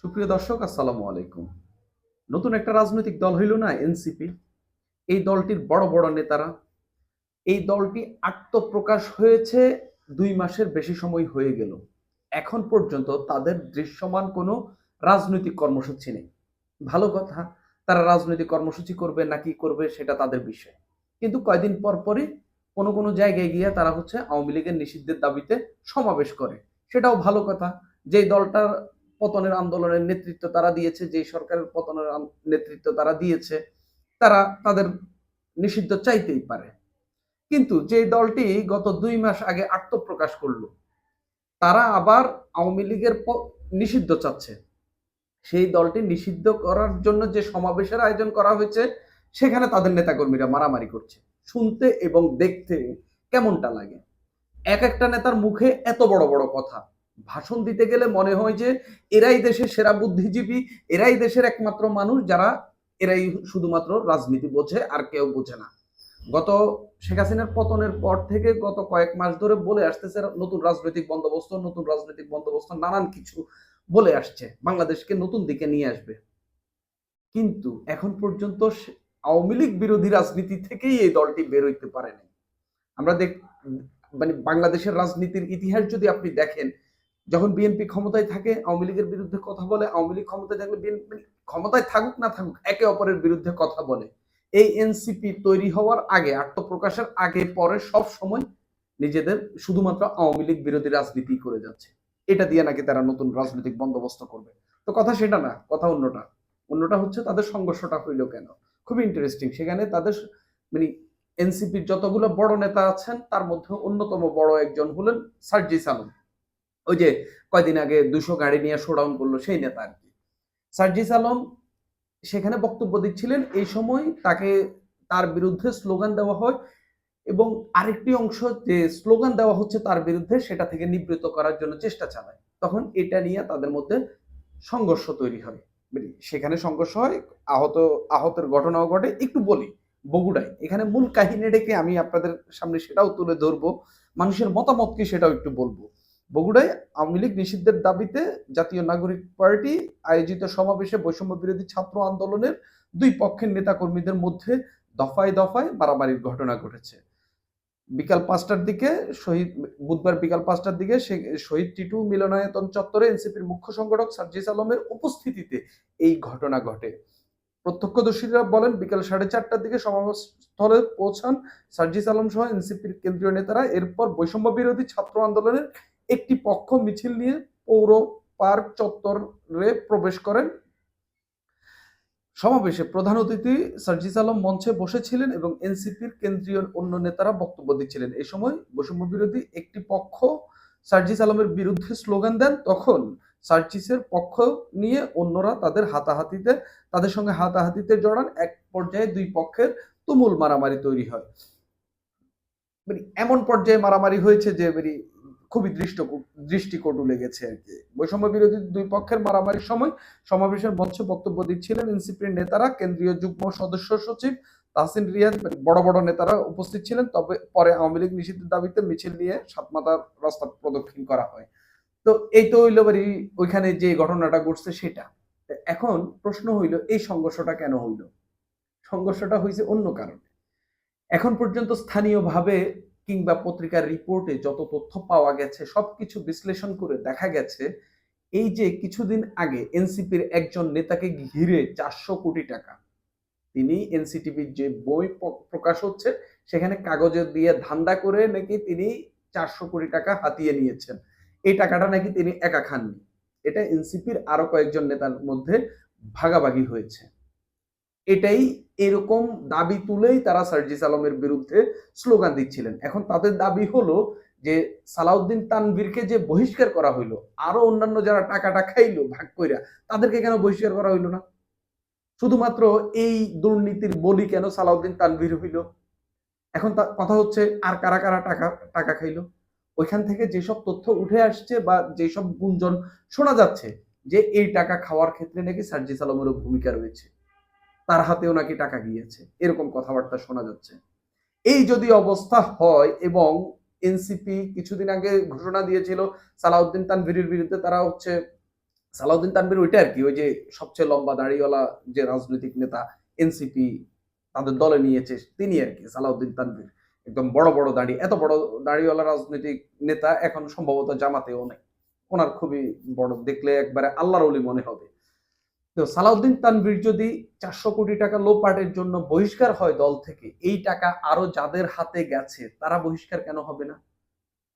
সুপ্রিয় দর্শক, আসসালামু আলাইকুম। নতুন একটা রাজনৈতিক দল হইল না, এনসিপি। এই দলটির বড় বড় নেতারা, এই দলটি আত্মপ্রকাশ হয়েছে ২ মাসের বেশি সময় হয়ে গেল। এখন পর্যন্ত তাদের দৃশ্যমান কোনো রাজনৈতিক কর্মসূচি নেই। ভালো কথা, তারা রাজনৈতিক কর্মসূচি করবে না কি করবে সেটা তাদের বিষয়। কিন্তু কয়দিন পর পরই কোনো জায়গায় গিয়ে তারা আওয়ামী লীগের নিষিদ্ধের দাবিতে সমাবেশ করে। সেটাও ভালো কথা। যেই দলটার পতনের আন্দোলনের নেতৃত্ব তারা দিয়েছে, যেই সরকারের পতনের নেতৃত্ব তারা দিয়েছে, তারা তাদের নিষিদ্ধ চাইতেই পারে। কিন্তু যে দলটি গত ২ মাস আগে আত্মপ্রকাশ করলো, তারা আবার আওয়ামী লীগের নিষিদ্ধ চাচ্ছে। সেই দলটি নিষিদ্ধ করার জন্য যে সমাবেশের আয়োজন করা হয়েছে, সেখানে তাদের নেতাকর্মীরা মারামারি করছে। শুনতে এবং দেখতে কেমনটা লাগে! এক একটা নেতার মুখে এত বড় বড় কথা। ভাষণ দিতে গেলে মনে হয় যে এরাই দেশের সেরা বুদ্ধিজীবী, এরাই দেশের একমাত্র মানুষ যারা, এরাই শুধুমাত্র রাজনীতি বোঝে, আর কেউ বোঝে না। গত শেখ হাসিনার পতনের পর থেকে গত কয়েক মাস ধরে বলে আসতেছে নতুন রাজনৈতিক বন্দোবস্ত, নতুন রাজনৈতিক বন্দোবস্ত, নানান কিছু বলে আসছে, বাংলাদেশকে নতুন দিকে নিয়ে আসবে। কিন্তু এখন পর্যন্ত আওয়ামী লীগ বিরোধী রাজনীতি থেকেই এই দলটি বের হইতে পারেনি। আমরা মানে বাংলাদেশের রাজনীতির ইতিহাস যদি আপনি দেখেন, যখন বিএনপি ক্ষমতায় থাকে আওয়ামী লীগের বিরুদ্ধে কথা বলে, আওয়ামী লীগ ক্ষমতায় থাকলে বিএনপি ক্ষমতায় থাকুক না থাকুক একে অপরের বিরুদ্ধে কথা বলে। এই এনসিপি তৈরি হওয়ার আগে, আত্মপ্রকাশের আগে পরে সব সময় নিজেদের শুধুমাত্র আওয়ামী লীগ বিরোধী রাজনীতি করে যাচ্ছে। এটা দিয়ে নাকি তারা নতুন রাজনৈতিক বন্দোবস্ত করবে। তো কথা সেটা না, কথা অন্যটা। অন্যটা হচ্ছে তাদের সংঘর্ষটা হইল কেন। খুবই ইন্টারেস্টিং। সেখানে তাদের মানে এনসিপির যতগুলো বড় নেতা আছেন তার মধ্যে অন্যতম বড় একজন হলেন সার্জিস আলম। ওই যে কয়দিন আগে ২০০ গাড়ি নিয়ে শোডাউন করলো সেই নেতা আর কি। সার্জিস আলম সেখানে বক্তব্য দিচ্ছিলেন। এই সময় তাকে, তার বিরুদ্ধে স্লোগান দেওয়া হয় এবং আরেকটি অংশ যে স্লোগান দেওয়া হচ্ছে তার বিরুদ্ধে, সেটা থেকে নিবৃত করার জন্য চেষ্টা চালায়। তখন এটা নিয়ে তাদের মধ্যে সংঘর্ষ তৈরি হয়। সেখানে সংঘর্ষ হয়, আহতের ঘটনাও ঘটে। একটু বলি, বগুড়ায় এখানে মূল কাহিনীটা কি আমি আপনাদের সামনে সেটাও তুলে ধরবো, মানুষের মতামত কি সেটাও একটু বলবো। বগুড়ায় আওয়ামী লীগ নিষিদ্ধের দাবিতে জাতীয় নাগরিক পার্টি আয়োজিত সমাবেশে বৈষম্য বিরোধী ছাত্র আন্দোলনের দুই পক্ষের নেতাকর্মীদের মধ্যে দফায় দফায় মারামারির ঘটনা ঘটেছে। বিকাল ৫টার দিকে বুধবার বিকাল ৫টার দিকে শহীদ টিটু মিলনায়তন চত্বরে এনসিপির মুখ্য সংগঠক সার্জিস আলমের উপস্থিতিতে এই ঘটনা ঘটে। প্রত্যক্ষদর্শীরা বলেন, বিকাল 4:30টার দিকে সমাবেশ স্থলে পৌঁছান সার্জিস আলম সহ এনসিপির কেন্দ্রীয় নেতারা। এরপর বৈষম্য বিরোধী ছাত্র আন্দোলনের একটি পক্ষ মিছিল নিয়ে পৌর পার্ক চত্বরে প্রবেশ করেন। সমাবেশে প্রধান অতিথি সার্জিস আলম মঞ্চে বসেছিলেন এবং এনসিপির কেন্দ্রীয় অন্য নেতারা বক্তব্য দিচ্ছিলেন। এই সময় বৈষম্য বিরোধী একটি পক্ষ সার্জিস আলমের বিরুদ্ধে স্লোগান দেন। তখন সার্জিসের পক্ষ নিয়ে অন্যরা তাদের সঙ্গে হাতাহাতিতে জড়ান। এক পর্যায়ে দুই পক্ষের তুমুল মারামারি তৈরি হয়। এমন পর্যায়ে মারামারি হয়েছে যে খুবই দৃষ্টিকটু লেগেছে আর কি। বৈষম্য বিরোধী দুই পক্ষের মারামারির সময় সমাবেশের মঞ্চে বক্তব্য দিচ্ছিলেন এনসিপির নেতারা, কেন্দ্রীয় যুগ্ম সদস্য সচিব তাহসিন রিয়াজ, বড় বড় নেতারা উপস্থিত ছিলেন। তবে পরে আওয়ামী লীগ নিষিদ্ধের দাবিতে মিছিল নিয়ে সাতমাথার রাস্তা প্রদক্ষিণ করা হয়। তো এই তো হইল ওইখানে যে ঘটনাটা ঘটছে সেটা। এখন প্রশ্ন হইল, এই সংঘর্ষটা কেন হইল? সংঘর্ষটা হয়েছে অন্য কারণে। এখন পর্যন্ত স্থানীয়ভাবে কিংবা পত্রিকার রিপোর্টে যত তথ্য পাওয়া গেছে, সবকিছু বিশ্লেষণ করে দেখা গেছে, এই যে কিছুদিন আগে এনসিপির একজন নেতাকে ঘিরে ৪০০ কোটি টাকা, তিনি এনসিটিভির যে বই প্রকাশ হচ্ছে সেখানে কাগজে দিয়ে ধান্দা করে নাকি তিনি ৪০০ কোটি টাকা হাতিয়ে নিয়েছেন। এই টাকাটা নাকি তিনি একা খাননি। এটা এনসিপির আরো কয়েকজন নেতার মধ্যে ভাগাভাগি হয়েছে। এটাই, এরকম দাবি তুলেই তারা সার্জিস আলমের বিরুদ্ধে স্লোগান দিচ্ছিলেন। এখন তাদের দাবি হলো যে সালাউদ্দিন তানভীরকে যে বহিষ্কার করা হইলো, আরো অন্যান্য যারা টাকাটা খাইলো ভাগ কইরা, তাদেরকে কেন বহিষ্কার করা হইলো না? শুধুমাত্র এই দুর্নীতির বলি কেন সালাউদ্দিন তানভীর হইল? এখন কথা হচ্ছে, আর কারা কারা টাকা টাকা খাইলো? ওইখান থেকে যেসব তথ্য উঠে আসছে বা যেসব গুঞ্জন শোনা যাচ্ছে যে এই টাকা খাওয়ার ক্ষেত্রে নাকি সার্জিস আলমেরও ভূমিকা রয়েছে, তার হাতেও নাকি টাকা গিয়েছে, এরকম কথাবার্তা শোনা যাচ্ছে। এই যদি অবস্থা হয় এবং এনসিপি কিছুদিন আগে ঘোষণা দিয়েছিল সালাউদ্দিন তানভীরের বিরুদ্ধে তারা সালাউদ্দিন তানভীর ওইটা আর কি, ওই যে সবচেয়ে লম্বা দাড়িওয়ালা যে রাজনৈতিক নেতা এনসিপি তাদের দলে নিয়েছে তিনি আর কি, সালাউদ্দিন তানভীর। একদম বড় বড় দাড়ি, এত বড় দাড়িওয়ালা রাজনৈতিক নেতা এখন সম্ভবত জামাতেও নেই। ওনার খুবই বড়, দেখলে একবারে আল্লাহর ওলি মনে হবে। তো সালাউদ্দিন তানভীর যদি 400 কোটি টাকা লোপাটের জন্য বহিষ্কার হয় দল থেকে, এই টাকা আরো যাদের হাতে গেছে তারা বহিষ্কার কেন হবে না?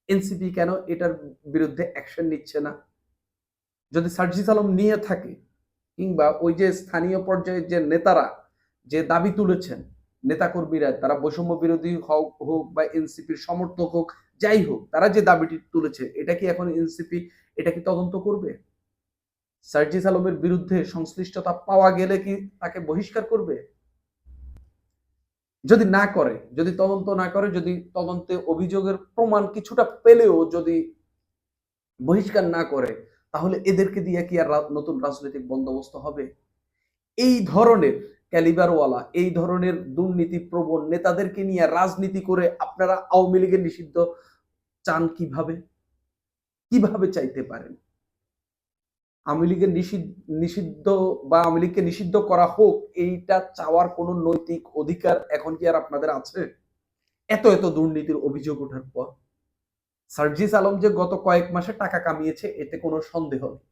এনসিপি কেন এটার বিরুদ্ধে অ্যাকশন নিচ্ছে না? যদি সার্জিস আলম নিয়ে থাকে, কিংবা ওই যে স্থানীয় পর্যায়ে যে নেতারা যে দাবি তুলেছেন, নেতাকর্মীরা, তারা বৈষম্য বিরোধী হোক বা এনসিপির সমর্থক হোক, যাই হোক, তারা যে দাবিটি তুলেছে, এটা কি এখন এনসিপি এটা কি তদন্ত করবে? সার্জিস আলমের বিরুদ্ধে সংশ্লিষ্টতা পাওয়া গেলে কি তাকে বহিষ্কার করবে? যদি না করে, যদি তদন্ত না করে, যদি তদন্তে অভিযোগের প্রমাণ কিছুটা পেলেও যদি বহিষ্কার না করে, তাহলে এদেরকে দিয়ে কি আর নতুন রাজনৈতিক বন্দোবস্ত হবে? এই ধরনের ক্যালিবারওয়ালা, এই ধরনের দুর্নীতি প্রবণ নেতাদেরকে নিয়ে রাজনীতি করে আপনারা আওয়ামী লীগের নিষিদ্ধ চান কিভাবে? কিভাবে চাইতে পারেন? আওয়ামী লীগের নিষিদ্ধ বা আওয়ামী লীগকে নিষিদ্ধ করা হোক, এইটা চাওয়ার কোনো নৈতিক অধিকার এখন কি আর আপনাদের আছে? এত এত দুর্নীতির অভিযোগ ওঠার পর সার্জিস আলম যে গত কয়েক মাসে টাকা কামিয়েছে এতে কোনো সন্দেহ নেই।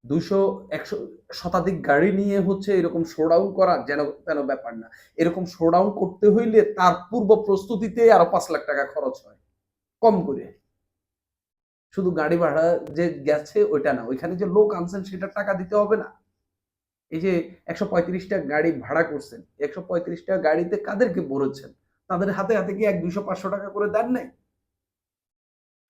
200-100 শতাধিক গাড়ি নিয়ে হচ্ছে এরকম শোডাউন করা যেন তেন ব্যাপার না। এরকম শোডাউন করতে হইলে তার পূর্ব প্রস্তুতিতে আরো 5 লাখ টাকা খরচ হয় কম করে। শুধু গাড়ি ভাড়া যে গেছে ওইটা না, ওইখানে যে লোক আনছেন সেটার টাকা দিতে হবে না? এই যে 135টা গাড়ি ভাড়া করছেন, 135টা গাড়িতে কাদেরকে ভরেছেন? তাদের হাতে হাতে কি 100, 200, 500 টাকা করে দেন নাই?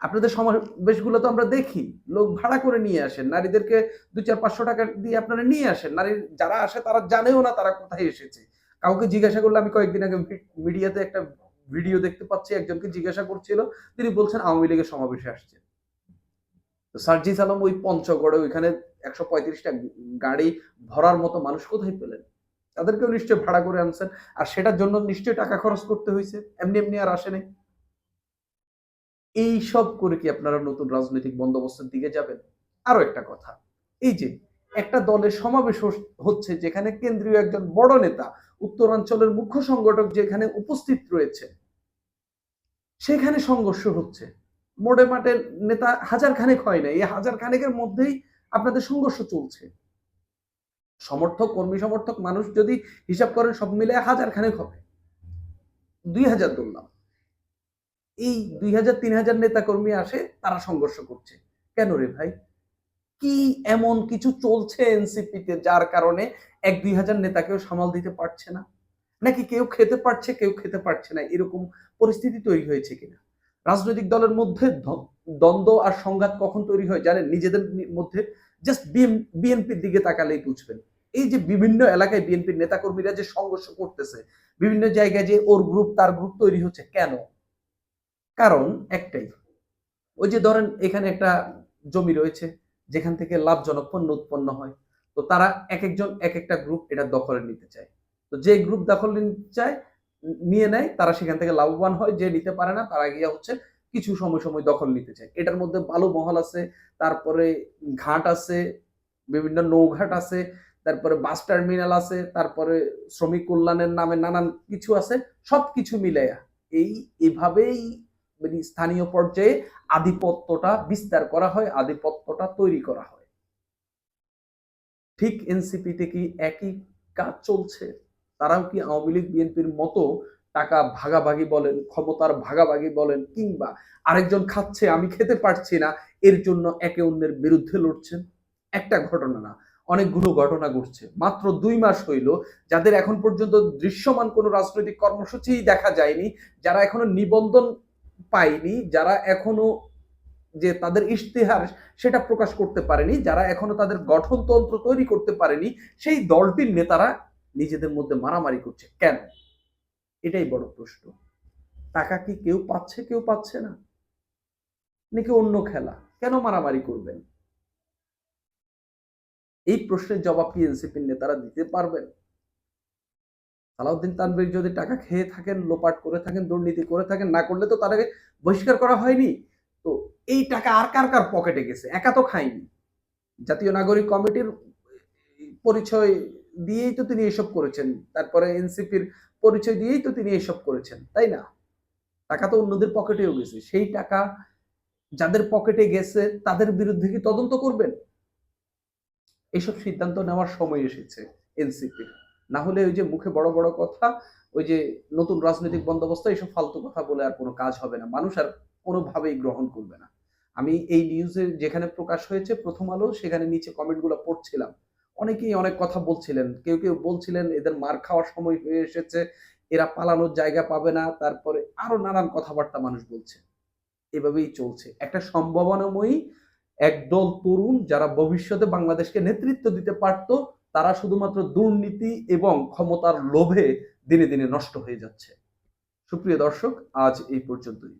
আপনাদের সমাবেশগুলো তো আমরা দেখি, লোক ভাড়া করে নিয়ে আসেন, নারীদেরকে 200, 400, 500 টাকা দিয়ে আপনারা নিয়ে আসেন। নারী যারা আসে তারা জানেও না তারা কোথায় এসেছে। কাউকে জিজ্ঞাসা করলে, আমি কয়েকদিন আগে মিডিয়াতে একটা ভিডিও দেখতে পাচ্ছি, একজনকে জিজ্ঞাসা করছিল, তিনি বলছেন আওয়ামী লীগের সমাবেশে আসছে। তো সার্জিস আলম ওই পঞ্চগড়ে ওইখানে 135টা গাড়ি ভরার মতো মানুষ কোথায় পেলেন? তাদেরকেও নিশ্চয়ই ভাড়া করে আনছেন, আর সেটার জন্য নিশ্চয়ই টাকা খরচ করতে হয়েছে, এমনি এমনি আর আসেনি। এই সব করে কি আপনারা নতুন রাজনৈতিক বন্দোবস্তের দিকে যাবেন? আরো একটা কথা, এই যে একটা দলের সমাবেশ হচ্ছে যেখানে কেন্দ্রীয় একজন বড় নেতা, উত্তরাঞ্চলের মুখ্য সংগঠক যেখানে উপস্থিত রয়েছে, সেখানে সংঘর্ষ হচ্ছে। মোড়ে মাঠে নেতা হাজার খানেক হয় না, এই হাজার খানেকের মধ্যেই আপনাদের সংঘর্ষ চলছে। সমর্থক, কর্মী সমর্থক মানুষ যদি হিসাব করেন সব মিলে হাজার খানেক হবে, 2000 ধরলাম। এই 2000-3000 নেতা কর্মী আসে, তারা সংঘর্ষ করছে। কেন রে ভাই? কি এমন কিছু চলছে এনসিপিতে যার কারণে 1-2000 নেতাকেও সামাল দিতে পারছে না? নাকি কেউ খেতে পারছে, কেউ খেতে পারছে না, এরকম পরিস্থিতি তৈরি হয়েছে কিনা? রাজনৈতিক দলের মধ্যে দ্বন্দ্ব আর সংঘাত কখন তৈরি হয় জানেন? নিজেদের মধ্যে। জাস্ট বিএনপির দিকে তাকালেই বুঝবেন। এই যে বিভিন্ন এলাকায় বিএনপির নেতাকর্মীরা যে সংঘর্ষ করতেছে, বিভিন্ন জায়গায় যে ওর গ্রুপ তার গ্রুপ তৈরি হচ্ছে, কেন? কারণ একটাই, ওই যে ধরেন এখানে একটা জমি রয়েছে যেখান থেকে লাভজনক পণ্য উৎপন্ন হয়, তো তারা এক একজন এক একটা গ্রুপ এটা দখলে নিতে চায়। তো যে গ্রুপ দখল নিতে চায় নিয়ে নেয়, তারা সেখান থেকে লাভবান হয়। যে নিতে পারে না তারা গিয়ে হচ্ছে কিছু সময় সময় দখল নিতে চায়। এটার মধ্যে বালু মহল আছে, তারপরে ঘাট আছে, বিভিন্ন নৌঘাট আছে, তারপরে বাস টার্মিনাল আছে, তারপরে শ্রমিক কল্যাণের নামে নানান কিছু আছে। সবকিছু মিলাইয়া এইভাবেই মানে স্থানীয় পর্যায়ে আধিপত্যটা বিস্তার করা হয়, আধিপত্যটা তৈরি করা হয়। ঠিক এনসিপিতে কি একই কাজ চলছে? তারাও কি আওয়ামী লীগ বিএনপির মতো টাকা ভাগাভাগি বলেন, ক্ষমতার ভাগাভাগি বলেন, কিংবা আরেকজন খাচ্ছে আমি খেতে পারছি না, এর জন্য একে অন্যের বিরুদ্ধে লড়ছেন? একটা ঘটনা না, অনেকগুলো ঘটনা ঘটছে। মাত্র 2 মাস হইল, যাদের এখন পর্যন্ত দৃশ্যমান কোনো রাজনৈতিক কর্মসূচি দেখা যায়নি, যারা এখনো নিবন্ধন পায়নি, যারা এখনো যে তাদের ইশতেহার সেটা প্রকাশ করতে পারেনি, যারা এখনো তাদের গঠনতন্ত্র তৈরি করতে পারেনি, সেই দলটির নেতারা নিজেদের মধ্যে মারামারি করছে কেন? এটাই বড় প্রশ্ন। টাকা কি কেউ পাচ্ছে, কেউ পাচ্ছে না, নাকি অন্য খেলা? কেন মারামারি করবেন? এই প্রশ্নের জবাব কি এনসিপির নেতারা দিতে পারবেন? সালাউদ্দিন তানভীর যদি টাকা খেয়ে থাকেন, লোপাট করে থাকেন, দুর্নীতি করে থাকেন, না করলে তো তাদেরকে বহিষ্কার করা হয়নি। তো এই টাকা আর কার কার পকেটে গেছে? একা তো খায়নি। জাতীয় নাগরিক কমিটির পরিচয় দিয়েই তো তিনি এসব করেছেন, তারপরে এনসিপির পরিচয় দিয়েই তো তিনি এসব করেছেন, তাই না? টাকা তো অন্যদের পকেটেও গেছে, সেই টাকা যাদের পকেটে গেছে তাদের বিরুদ্ধে কি তদন্ত করবেন? এইসব সিদ্ধান্ত নেওয়ার সময় এসেছে এনসিপি। না হলে ওই যে মুখে বড় বড় কথা, ওই যে নতুন রাজনৈতিক বন্দোবস্ত, এইসব ফালতু কথা বলে আর কোনো কাজ হবে না, মানুষ আর কোনোভাবেই গ্রহণ করবে না। আমি এই নিউজে যেখানে প্রকাশ হয়েছে প্রথম আলো, সেখানে নিচে কমেন্টগুলো পড়ছিলাম, অনেকেই অনেক কথা বলছিলেন, কেউ কেউ বলছিলেন এদের মার খাওয়ার সময় হয়ে এসেছে, এরা পালানোর জায়গা পাবে না, তারপরে আরো নানান কথাবার্তা মানুষ বলছে। এভাবেই চলছে একটা সম্ভাবনাময়ী একদল তরুণ যারা ভবিষ্যতে বাংলাদেশকে নেতৃত্ব দিতে পারত, তারা শুধুমাত্র দুর্নীতি এবং ক্ষমতার লোভে দিনে দিনে নষ্ট হয়ে যাচ্ছে। সুপ্রিয় দর্শক, আজ এই পর্যন্তই।